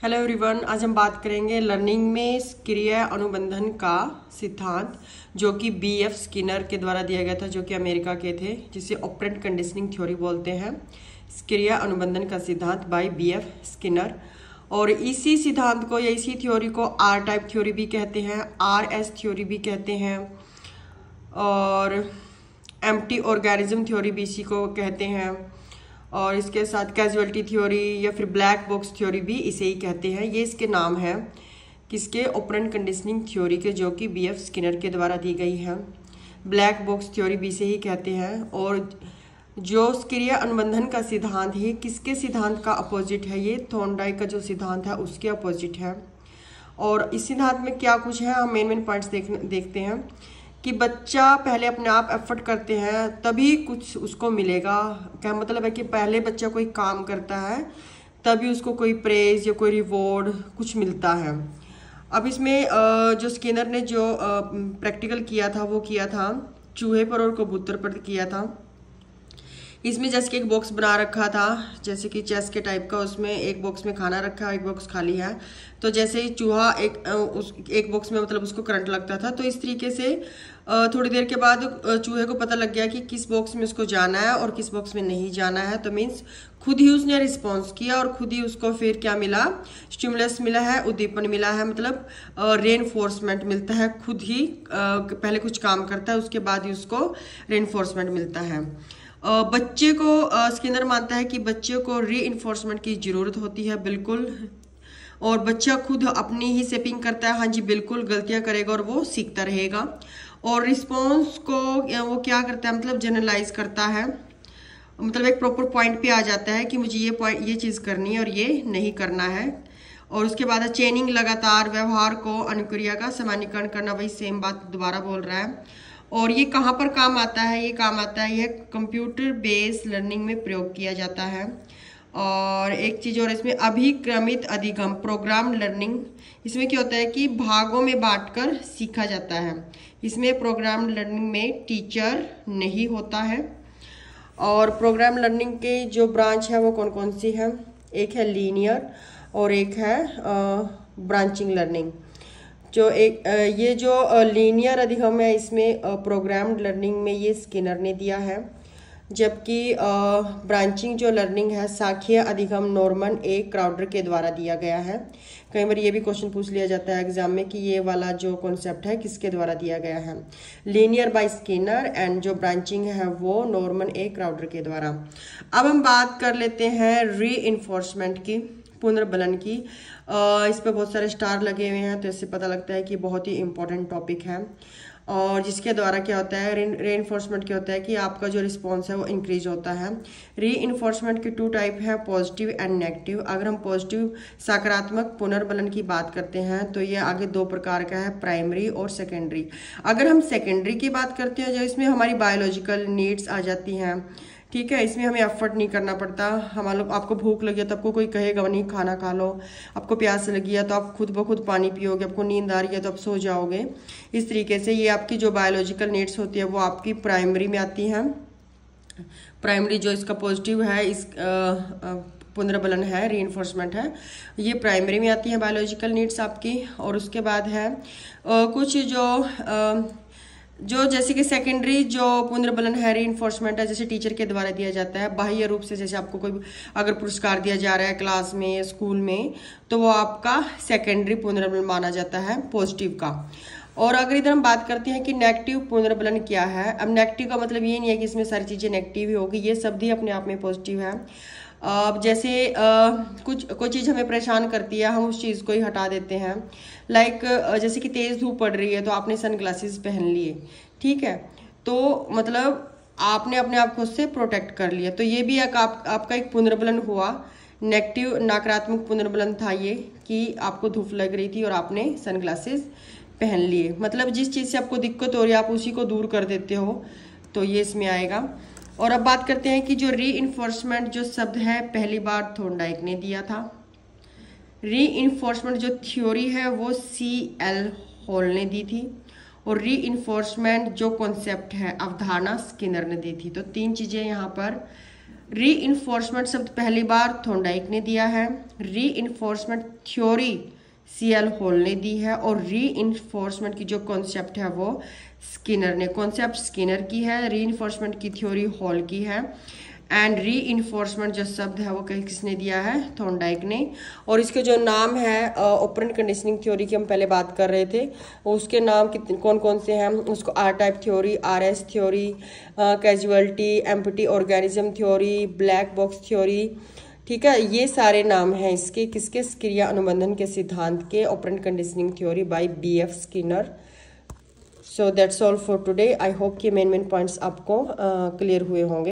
Hello everyone, आज हम बात करेंगे लर्निंग में क्रिया अनुबंधन का सिद्धांत जो कि बीएफ स्किनर के द्वारा दिया गया था, जो कि अमेरिका के थे, जिसे ऑपरेंट कंडीशनिंग थ्योरी बोलते हैं। क्रिया अनुबंधन का सिद्धांत बाय बीएफ स्किनर। और इसी सिद्धांत को या इसी थ्योरी को आर टाइप थ्योरी भी कहते हैं, आर एस थ्योरी भी कहते हैं, और एम्प्टी ऑर्गेनिज्म थ्योरी भी इसी को कहते हैं, और इसके साथ कैजुअलिटी थ्योरी या फिर ब्लैक बॉक्स थ्योरी भी इसे ही कहते हैं। ये इसके नाम है किसके? ऑपरेंट कंडीशनिंग थ्योरी के, जो कि बीएफ स्किनर के द्वारा दी गई है। ब्लैक बॉक्स थ्योरी भी इसे ही कहते हैं। और जो क्रिया अनुबंधन का सिद्धांत है, किसके सिद्धांत का अपोजिट है? ये थॉर्नडाइक का जो सिद्धांत है उसके अपोजिट है। और इस सिद्धांत में क्या कुछ है, हम मेन पॉइंट्स देखते हैं कि बच्चा पहले अपने आप एफर्ट करते हैं तभी कुछ उसको मिलेगा। क्या मतलब है कि पहले बच्चा कोई काम करता है तभी उसको कोई प्रेज या कोई रिवॉर्ड कुछ मिलता है। अब इसमें जो स्किनर ने जो प्रैक्टिकल किया था वो किया था चूहे पर और कबूतर पर किया था। इसमें जैसे कि एक बॉक्स बना रखा था, जैसे कि चेस के टाइप का, उसमें एक बॉक्स में खाना रखा है, एक बॉक्स खाली है। तो जैसे ही चूहा एक बॉक्स में मतलब उसको करंट लगता था, तो इस तरीके से थोड़ी देर के बाद चूहे को पता लग गया कि किस बॉक्स में उसको जाना है और किस बॉक्स में नहीं जाना है। तो मीन्स खुद ही उसने रिस्पॉन्स किया और खुद ही उसको फिर क्या मिला? स्टिमुलस मिला है, उद्दीपन मिला है, मतलब रेनफोर्समेंट मिलता है। खुद ही पहले कुछ काम करता है, उसके बाद ही उसको रेनफोर्समेंट मिलता है। बच्चे को स्किनर मानता है कि बच्चे को री-इन्फोर्समेंट की जरूरत होती है, बिल्कुल। और बच्चा खुद अपनी ही शेपिंग करता है, हाँ जी बिल्कुल, गलतियां करेगा और वो सीखता रहेगा। और रिस्पॉन्स को वो क्या करता है, मतलब जनरलाइज करता है, मतलब एक प्रॉपर पॉइंट पे आ जाता है कि मुझे ये चीज़ करनी है और ये नहीं करना है। और उसके बाद चेनिंग, लगातार व्यवहार को अनुक्रिया का सामान्यीकरण करना, वही सेम बात दोबारा बोल रहा है। और ये कहाँ पर काम आता है? ये काम आता है, ये कंप्यूटर बेस्ड लर्निंग में प्रयोग किया जाता है। और एक चीज़ और, इसमें अभिक्रमित अधिगम प्रोग्राम लर्निंग, इसमें क्या होता है कि भागों में बांटकर सीखा जाता है। इसमें प्रोग्राम लर्निंग में टीचर नहीं होता है। और प्रोग्राम लर्निंग के जो ब्रांच है वो कौन कौन सी है? एक है लीनियर और एक है ब्रांचिंग लर्निंग। जो ये जो लीनियर अधिगम है, इसमें प्रोग्राम्ड लर्निंग में ये स्किनर ने दिया है, जबकि ब्रांचिंग जो लर्निंग है, शाखीय अधिगम नॉर्मन ए क्राउडर के द्वारा दिया गया है। कई बार ये भी क्वेश्चन पूछ लिया जाता है एग्जाम में कि ये वाला जो कॉन्सेप्ट है किसके द्वारा दिया गया है? लीनियर बाय स्किनर, एंड जो ब्रांचिंग है वो नॉर्मन ए क्राउडर के द्वारा। अब हम बात कर लेते हैं री इन्फोर्समेंट की, पुनर्बलन की। इस पर बहुत सारे स्टार लगे हुए हैं, तो इससे पता लगता है कि बहुत ही इंपॉर्टेंट टॉपिक है। और जिसके द्वारा क्या होता है, री इन्फोर्समेंट क्या होता है कि आपका जो रिस्पॉन्स है वो इंक्रीज होता है। री इन्फोर्समेंट के 2 टाइप है, पॉजिटिव एंड नेगेटिव। अगर हम पॉजिटिव सकारात्मक पुनर्बलन की बात करते हैं तो ये आगे 2 प्रकार का है, प्राइमरी और सेकेंडरी। अगर हम सेकेंडरी की बात करते हैं, जो इसमें हमारी बायोलॉजिकल नीड्स आ जाती हैं, ठीक है, इसमें हमें एफर्ट नहीं करना पड़ता। हमारे आपको भूख लगी है तो आपको कोई कहेगा नहीं खाना खा लो, आपको प्यास लगी है तो आप खुद ब खुद पानी पियोगे, आपको नींद आ रही है तो आप सो जाओगे। इस तरीके से ये आपकी जो बायोलॉजिकल नीड्स होती है वो आपकी प्राइमरी में आती हैं। प्राइमरी जो इसका पॉजिटिव है, इस पुनर्बलन है, रीइंफोर्समेंट है, ये प्राइमरी में आती है बायोलॉजिकल नीड्स आपकी। और उसके बाद है कुछ जो जैसे कि सेकेंडरी जो पुनर्बलन है, रीइंफोर्समेंट है, जैसे टीचर के द्वारा दिया जाता है बाह्य रूप से। जैसे आपको कोई अगर पुरस्कार दिया जा रहा है क्लास में, स्कूल में, तो वो आपका सेकेंडरी पुनर्बलन माना जाता है पॉजिटिव का। और अगर इधर हम बात करते हैं कि नेगेटिव पुनर्बलन क्या है, अब नेगेटिव का मतलब ये नहीं है कि इसमें सारी चीज़ें नेगेटिव ही होगी, ये शब्द ही अपने आप में पॉजिटिव है। अब जैसे कोई चीज़ हमें परेशान करती है, हम उस चीज़ को ही हटा देते हैं। लाइक जैसे कि तेज़ धूप पड़ रही है तो आपने सनग्लासेस पहन लिए, ठीक है, तो मतलब आपने अपने आप को उससे प्रोटेक्ट कर लिया। तो ये भी आपका एक पुनर्बलन हुआ, नेगेटिव नकारात्मक पुनर्बलन था ये, कि आपको धूप लग रही थी और आपने सनग्लासेस पहन लिए। मतलब जिस चीज़ से आपको दिक्कत हो रही है आप उसी को दूर कर देते हो, तो ये इसमें आएगा। और अब बात करते हैं कि जो री इन्फोर्समेंट जो शब्द है पहली बार थॉर्नडाइक ने दिया था। री इन्फोर्समेंट जो थ्योरी है वो C.L. हॉल ने दी थी। और री इन्फोर्समेंट जो कॉन्सेप्ट है, अवधारणा, स्किनर ने दी थी। तो 3 चीज़ें यहाँ पर री इन्फोर्समेंट शब्द पहली बार थॉर्नडाइक ने दिया है। री इन्फोर्समेंट थ्योरी सीएल हॉल ने दी है। और री इन्फोर्समेंट की जो कॉन्सेप्ट है वो स्किनर ने, कॉन्सेप्ट स्किनर की है, री इन्फोर्समेंट की थ्योरी हॉल की है। एंड री इन्फोर्समेंट जो शब्द है वो किसने दिया है, थॉर्नडाइक ने। और इसके जो नाम है ऑपरेंट कंडीशनिंग थ्योरी की हम पहले बात कर रहे थे, उसके नाम कितने कौन कौन से हैं, उसको R type theory, RS theory, causality, empty organism theory, black box theory, ठीक है, ये सारे नाम हैं इसके किसके, क्रिया अनुबंधन के सिद्धांत के, operant conditioning theory by BF Skinner. So that's all for today. I hope कि मेन पॉइंट्स आपको क्लियर हुए होंगे।